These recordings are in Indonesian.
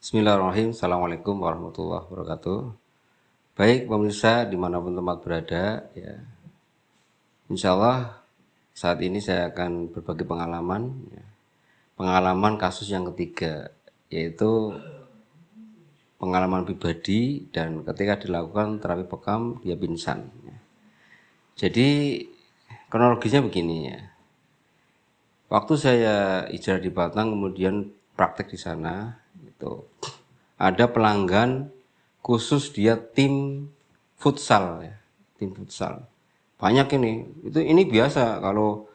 Bismillahirrahmanirrahim. Assalamualaikum warahmatullahi wabarakatuh. Baik pemirsa dimanapun tempat berada, ya, insya Allah saat ini saya akan berbagi pengalaman, ya, pengalaman kasus yang ketiga, yaitu pengalaman pribadi dan ketika dilakukan terapi bekam dia pingsan. Ya. Jadi kronologisnya begini ya. Waktu saya hijrah di Batang kemudian praktek di sana, itu ada pelanggan khusus dia tim futsal ya, tim futsal. Banyak ini biasa kalau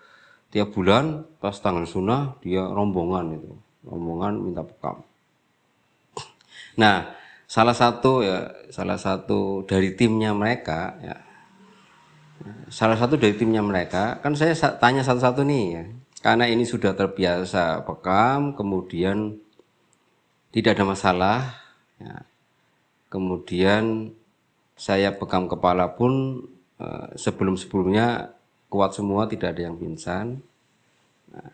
tiap bulan pas tanggal sunnah dia rombongan minta bekam. Nah, salah satu dari timnya mereka ya, kan saya tanya satu-satu nih ya, karena ini sudah terbiasa bekam, kemudian tidak ada masalah ya. Kemudian saya bekam kepala pun sebelum-sebelumnya kuat semua, tidak ada yang pingsan.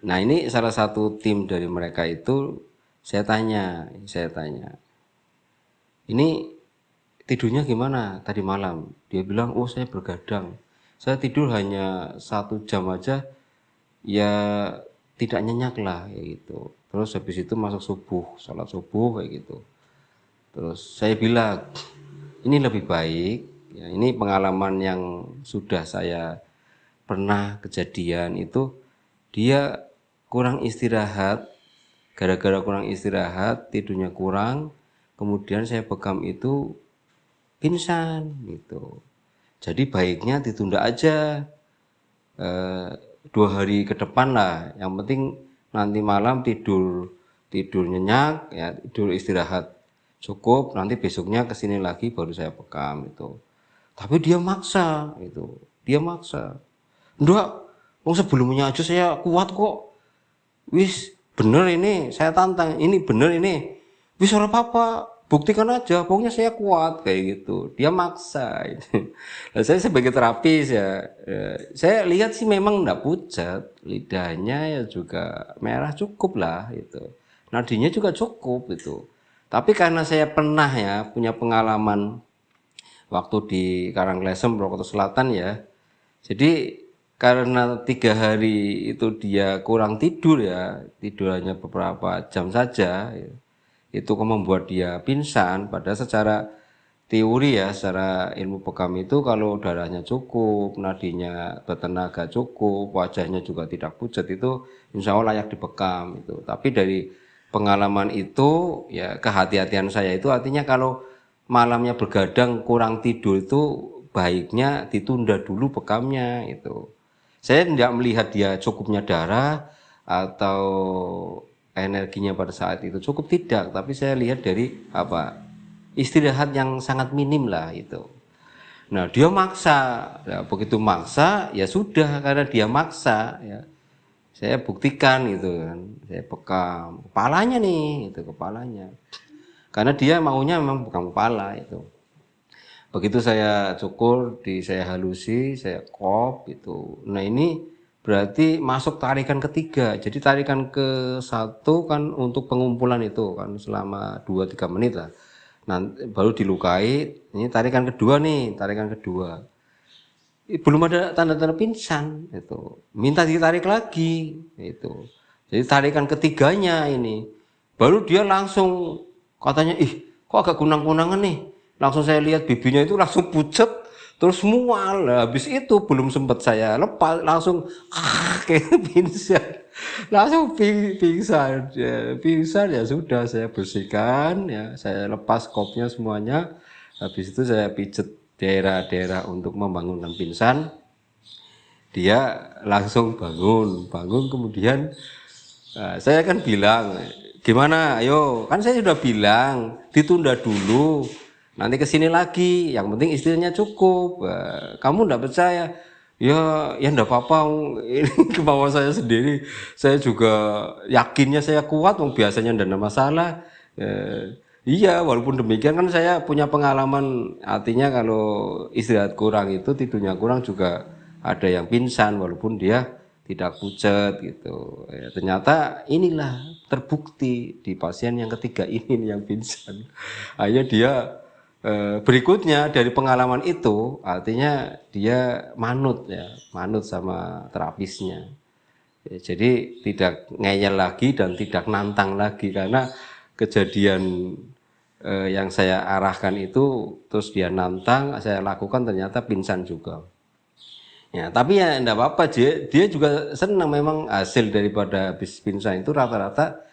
Nah ini salah satu tim dari mereka itu saya tanya, ini tidurnya gimana tadi malam? Dia bilang, oh saya bergadang, saya tidur hanya 1 jam aja, ya tidak nyenyak lah kayak gitu. Terus habis itu masuk subuh, sholat subuh kayak gitu. Terus saya bilang, ini lebih baik, ya, ini pengalaman yang sudah saya pernah kejadian itu, dia kurang istirahat, gara-gara kurang istirahat, tidurnya kurang, kemudian saya bekam itu pingsan gitu. Jadi baiknya ditunda aja 2 hari ke depan lah. Yang penting nanti malam tidur nyenyak, ya tidur istirahat cukup, nanti besoknya kesini lagi baru saya bekam itu. Tapi dia maksa itu, enggak, sebelumnya aja saya kuat kok, wis bener ini, saya tantang, ini bener ini, wis ora apa-apa, buktikan aja, pokoknya saya kuat kayak gitu. Dia maksa gitu. Nah, saya sebagai terapis ya, saya lihat sih memang enggak pucat, lidahnya ya juga merah cukup lah itu, nadinya juga cukup itu. Tapi karena saya pernah ya punya pengalaman waktu di Karanglesem, Purwokerto Selatan ya, jadi karena 3 hari itu dia kurang tidur ya, tidur hanya beberapa jam saja, ya, itu membuat dia pingsan. Padahal secara teori ya, secara ilmu bekam itu kalau darahnya cukup, nadinya bertenaga cukup, wajahnya juga tidak pucat, itu insya Allah layak dibekam itu. Tapi dari pengalaman itu ya, kehati-hatian saya itu artinya kalau malamnya bergadang kurang tidur itu baiknya ditunda dulu bekamnya itu. Saya tidak melihat dia cukupnya darah atau energinya pada saat itu cukup, tidak, tapi saya lihat dari istirahat yang sangat minim lah itu. Nah dia maksa, nah, begitu maksa ya sudah, karena dia maksa ya saya buktikan gitu kan, saya bekam kepalanya nih, itu kepalanya, karena dia maunya memang bukan kepala itu. Begitu saya cukur, saya halusi, saya kop itu. Nah ini berarti masuk tarikan ketiga. Jadi tarikan ke-1 kan untuk pengumpulan itu kan selama 2-3 menit lah. Nanti baru dilukai. Ini tarikan kedua nih, tarikan kedua. Belum ada tanda-tanda pingsan itu. Minta ditarik lagi itu. Jadi tarikan ketiganya ini baru dia langsung katanya, ih kok agak kunang-kunangan nih. Langsung saya lihat bibinya itu langsung pucet, terus mual. Habis itu belum sempat saya lepas, langsung kayak pingsan. Langsung pingsan. Ya, pingsan ya sudah, saya bersihkan ya, saya lepas kopnya semuanya. Habis itu saya pijet daerah-daerah untuk membangunkan pingsan. Dia langsung bangun kemudian saya kan bilang, gimana, ayo, kan saya sudah bilang ditunda dulu, nanti kesini lagi, yang penting istrinya cukup. Kamu enggak percaya, ya enggak apa-apa, ini kemauan saya sendiri, saya juga yakinnya saya kuat, biasanya enggak ada masalah. Iya, walaupun demikian kan saya punya pengalaman, artinya kalau istirahat kurang itu tidurnya kurang juga ada yang pingsan walaupun dia tidak pucat gitu. Ya, ternyata inilah terbukti di pasien yang ketiga ini yang pingsan. Akhirnya dia berikutnya dari pengalaman itu artinya dia manut ya, manut sama terapisnya. Ya, jadi tidak ngeyel lagi dan tidak nantang lagi karena kejadian yang saya arahkan itu terus dia nantang, saya lakukan ternyata pingsan juga. Ya, tapi ya enggak apa-apa, dia juga senang memang hasil daripada habis pingsan itu rata-rata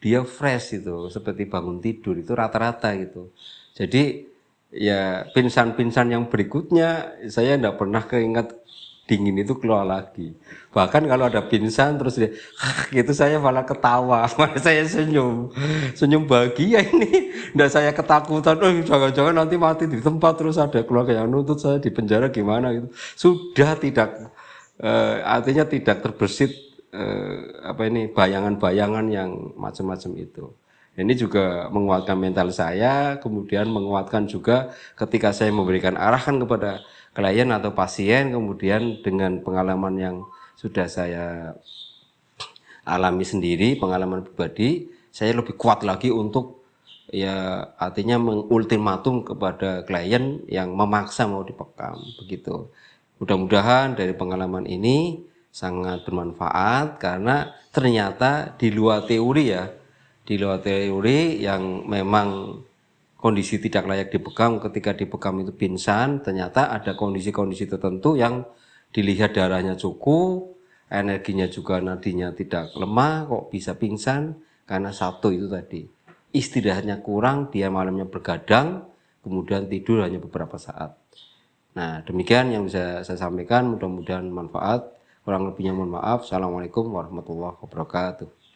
dia fresh itu, seperti bangun tidur itu rata-rata gitu. Jadi ya pingsan-pingsan yang berikutnya saya enggak pernah keinget dingin itu keluar lagi. Bahkan kalau ada pingsan terus dia gitu saya malah ketawa, malah saya senyum. Senyum bahagia ini. Enggak saya ketakutan, oh jangan-jangan nanti mati di tempat terus ada keluarga yang nuntut saya di penjara gimana gitu. Sudah tidak artinya tidak terbersit apa ini bayangan-bayangan yang macam-macam itu. Ini juga menguatkan mental saya, kemudian menguatkan juga ketika saya memberikan arahan kepada klien atau pasien, kemudian dengan pengalaman yang sudah saya alami sendiri, pengalaman pribadi, saya lebih kuat lagi untuk ya artinya mengultimatum kepada klien yang memaksa mau dipekam begitu. Mudah-mudahan dari pengalaman ini sangat bermanfaat karena ternyata di luar teori ya, di luar teori yang memang kondisi tidak layak dipekam, ketika dipekam itu pingsan, ternyata ada kondisi-kondisi tertentu yang dilihat darahnya cukup, energinya juga nadinya tidak lemah, kok bisa pingsan karena satu itu tadi istirahatnya kurang, dia malamnya bergadang, kemudian tidur hanya beberapa saat. Nah, demikian yang bisa saya sampaikan, mudah-mudahan manfaat. Kurang lebihnya mohon maaf. Assalamualaikum warahmatullahi wabarakatuh.